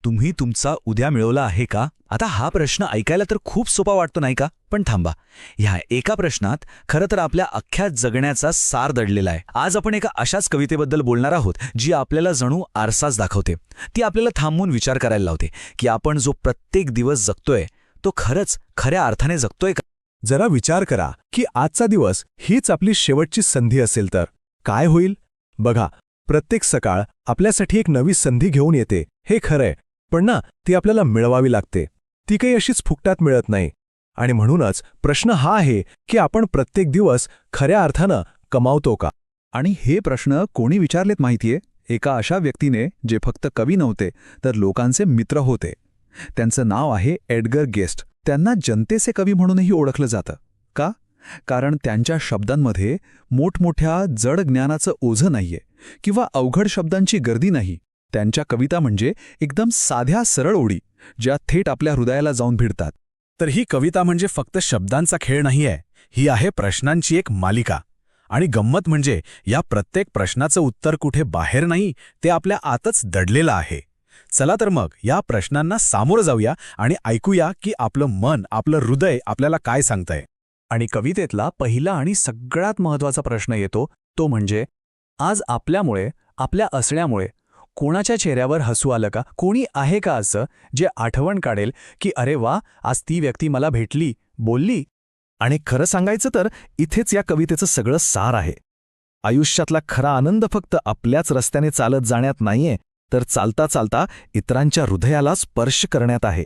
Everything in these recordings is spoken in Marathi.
तुम्ही तुमचा उद्या मिळवला आहे का? आता हा प्रश्न ऐकायला तर खूप सोपा वाटतो नाही का? पण थांबा, ह्या एका प्रश्नात खरं तर आपल्या अख्ख्या जगण्याचा सार दडलेला आहे. आज आपण एका अशाच कवितेबद्दल बोलणार आहोत, जी आपल्याला जणू आरसाच दाखवते. ती आपल्याला थांबून विचार करायला लावते, की आपण जो प्रत्येक दिवस जगतोय, तो खरंच खऱ्या अर्थाने जगतोय का? जरा विचार करा की आजचा दिवस हीच आपली शेवटची संधी असेल तर काय होईल? बघा, प्रत्येक सकाळ आपल्यासाठी एक नवी संधी घेऊन येते, हे खरंय. पण ना, ती आपल्याला मिळवावी लागते. ती काही अशीच फुकटात मिळत नाही. आणि म्हणूनच प्रश्न हा आहे की आपण प्रत्येक दिवस खऱ्या अर्थानं कमावतो का? आणि हे प्रश्न कोणी विचारलेत माहितीये? एका अशा व्यक्तीने जे फक्त कवी नव्हते तर लोकांचे मित्र होते. त्यांचं नाव आहे एडगर गेस्ट. त्यांना जनतेचे कवी म्हणूनही ओळखलं जातं. का? कारण त्यांच्या शब्दांमध्ये मोठमोठ्या जड ज्ञानाचं ओझं नाहीये किंवा अवघड शब्दांची गर्दी नाही. त्यांच्या कविता म्हणजे एकदम साध्या सरळ ओळी, ज्या थेट आपल्या हृदयाला जाऊन भिडतात. तर ही कविता म्हणजे फक्त शब्दांचा खेळ नाहीये, ही आहे प्रश्नांची एक मालिका. आणि गंमत म्हणजे या प्रत्येक प्रश्नाचं उत्तर कुठे बाहेर नाही, ते आपल्या आतच दडलेलं आहे. चला तर मग या प्रश्नांना सामोरं जाऊया आणि ऐकूया की आपलं मन, आपलं हृदय आपल्याला काय सांगतंय. आणि कवितेतला पहिला आणि सगळ्यात महत्त्वाचा प्रश्न येतो, तो म्हणजे आज आपल्यामुळे, आपल्या असण्यामुळे कोणाच्या चेहऱ्यावर हसू आलं का? कोणी आहे का असं जे आठवण काढेल की अरे वा, आज ती व्यक्ती मला भेटली, बोलली? आणि खरं सांगायचं तर इथेच या कवितेचं सगळं सार आहे. आयुष्यातला खरा आनंद फक्त आपल्याच रस्त्याने चालत जाण्यात नाहीये, तर चालता चालता इतरांच्या हृदयाला स्पर्श करण्यात आहे.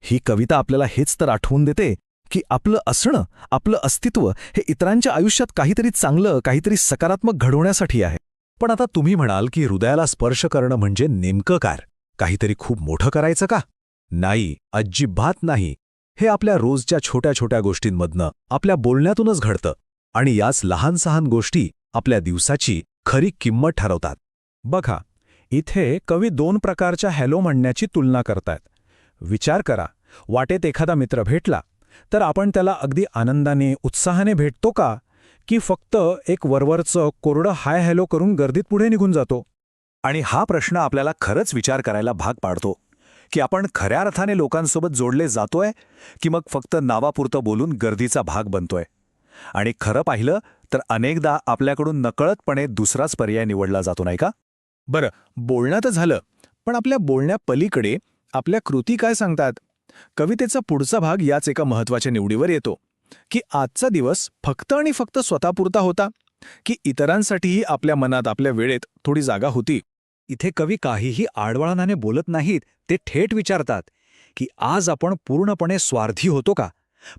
ही कविता आपल्याला हेच तर आठवून देते की आपलं असणं, आपलं अस्तित्व हे इतरांच्या आयुष्यात काहीतरी चांगलं, काहीतरी सकारात्मक घडवण्यासाठी आहे. पण आता तुम्ही म्हणाल की हृदयाला स्पर्श करणं म्हणजे नेमकं काय? काहीतरी खूप मोठं करायचं का? नाही, अजिबात नाही. हे आपल्या रोजच्या छोट्या छोट्या गोष्टींमधनं, आपल्या बोलण्यातूनच घडतं. आणि याच लहान सहान गोष्टी आपल्या दिवसाची खरी किंमत ठरवतात. बघा, इथे कवी दोन प्रकारच्या हॅलो म्हणण्याची तुलना करतायत. विचार करा, वाटेत एखादा मित्र भेटला तर आपण त्याला अगदी आनंदाने, उत्साहाने भेटतो का? की फक्त एक वरवरचं कोरडं हाय हॅलो करून गर्दीत पुढे निघून जातो? आणि हा प्रश्न आपल्याला खरंच विचार करायला भाग पाडतो की आपण खऱ्या अर्थाने लोकांसोबत जोडले जातोय की मग फक्त नावापुरतं बोलून गर्दीचा भाग बनतोय. आणि खरं पाहिलं तर अनेकदा आपल्याकडून नकळतपणे दुसराच पर्याय निवडला जातो, नाही का? बरं, बोलणं तर झालं, पण आपल्या बोलण्यापलीकडे आपल्या कृती काय सांगतात? कवितेचा पुढचा भाग याच एका महत्त्वाच्या निवडीवर येतो की आजचा दिवस फक्त आणि फक्त स्वतःपुरता होता की इतरांसाठीही आपल्या मनात, आपल्या वेळेत थोडी जागा होती. इथे कवी काहीही आडवळणाने बोलत नाहीत. ते थेट विचारतात की आज आपण पूर्णपणे स्वार्थी होतो का?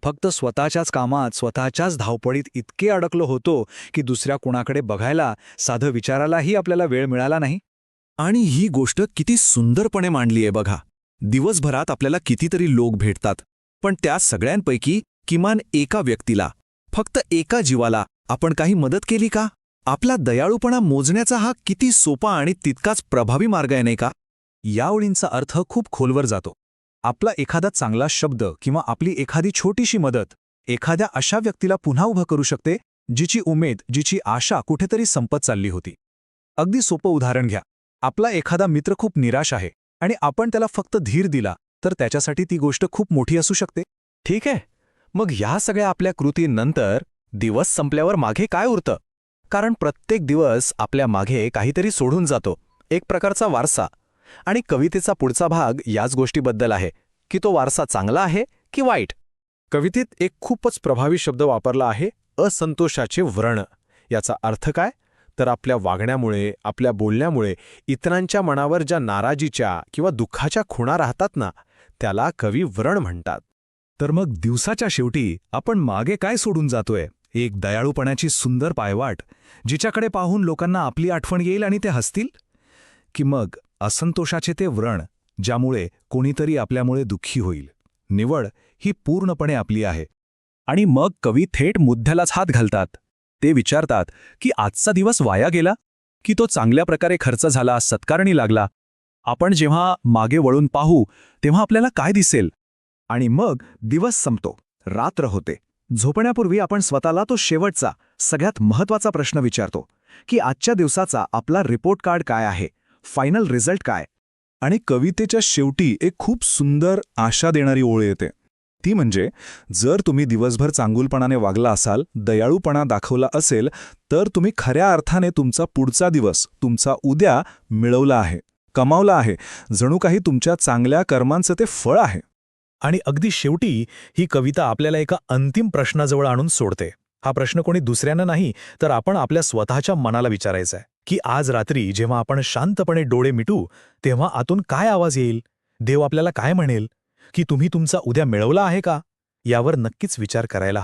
फक्त स्वतःच्याच कामात, स्वतःच्याच धावपळीत इतके अडकलो होतो की दुसऱ्या कुणाकडे बघायला, साधं विचारायलाही आपल्याला वेळ मिळाला नाही. आणि ही गोष्ट किती सुंदरपणे मांडली आहे बघा. दिवसभरात आपल्याला कितीतरी लोक भेटतात, पण त्या सगळ्यांपैकी किमान एका व्यक्तीला, फक्त एका जीवाला आपण काही मदत केली का? आपला दयाळूपणा मोजण्याचा हा किती सोपा आणि तितकाच प्रभावी मार्ग आहे, नाही का? या ओळींचा अर्थ खूप खोलवर जातो. आपला एखादा चांगला शब्द किंवा आपली एखादी छोटीशी मदत एखाद्या अशा व्यक्तीला पुन्हा उभं करू शकते जिची उमेद, जिची आशा कुठेतरी संपत चालली होती. अगदी सोपं उदाहरण घ्या. आपला एखादा मित्र खूप निराश आहे आणि आपण त्याला फक्त धीर दिला तर त्याच्यासाठी ती गोष्ट खूप मोठी असू शकते. ठीक आहे, मग ह्या सगळ्या आपल्या कृतींनंतर दिवस संपल्यावर मागे काय उरतं? कारण प्रत्येक दिवस आपल्या मागे काहीतरी सोडून जातो, एक प्रकारचा वारसा. आणि कवितेचा पुढचा भाग याच गोष्टीबद्दल आहे की तो वारसा चांगला आहे की वाईट. कवितेत एक खूपच प्रभावी शब्द वापरला आहे, असंतोषाचे व्रण. याचा अर्थ काय? तर आपल्या वागण्यामुळे, आपल्या बोलण्यामुळे इतरांच्या मनावर ज्या नाराजीच्या किंवा दुःखाच्या खुणा राहतात ना, त्याला कवी व्रण म्हणतात. तर मग दिवसाच्या शेवटी आपण मागे काय सोडून जातोय? एक दयाळूपणाची सुंदर पायवाट, जिच्याकडे पाहून लोकांना आपली आठवण येईल आणि ते हसतील? की मग असंतोषाचे ते व्रण, ज्यामुळे कोणीतरी आपल्यामुळे दुःखी होईल? निवड ही पूर्णपणे आपली आहे. आणि मग कवी थेट मुद्द्यालाच हात घालतात. ते विचारतात की आजचा दिवस वाया गेला की तो चांगल्या प्रकारे खर्च झाला, सत्कारणी लागला? आपण जेव्हा मागे वळून पाहू तेव्हा आपल्याला काय दिसेल? आणि मग दिवस संपतो, रात्र होते. झोपण्यापूर्वी आपण स्वतःला तो शेवटचा, सगळ्यात महत्त्वाचा प्रश्न विचारतो की आजच्या दिवसाचा आपला रिपोर्ट कार्ड काय आहे? फायनल रिझल्ट काय? आणि कवितेच्या शेवटी एक खूप सुंदर आशा देणारी ओळ येते. ती म्हणजे, जर तुम्ही दिवसभर चांगुलपणाने वागला असाल, दयाळूपणा दाखवला असेल, तर तुम्ही खऱ्या अर्थाने तुमचा पुढचा दिवस, तुमचा उद्या मिळवला आहे, कमावला आहे. जणू काही तुमच्या चांगल्या कर्मांचं ते फळ आहे. आणि अगदी शेवटी ही कविता आपल्याला एका अंतिम प्रश्नाजवळ आणून सोडते. हा प्रश्न कोणी दुसऱ्यानं नाही, तर आपण आपल्या स्वतःच्या मनाला विचारायचा आहे की आज रात्री जेव्हा आपण शांतपणे डोळे मिटू, तेव्हा आतून काय आवाज येईल? देव आपल्याला काय म्हणेल? की तुम्ही तुमचा उद्या मिळवला आहे का? यावर नक्कीच विचार करायला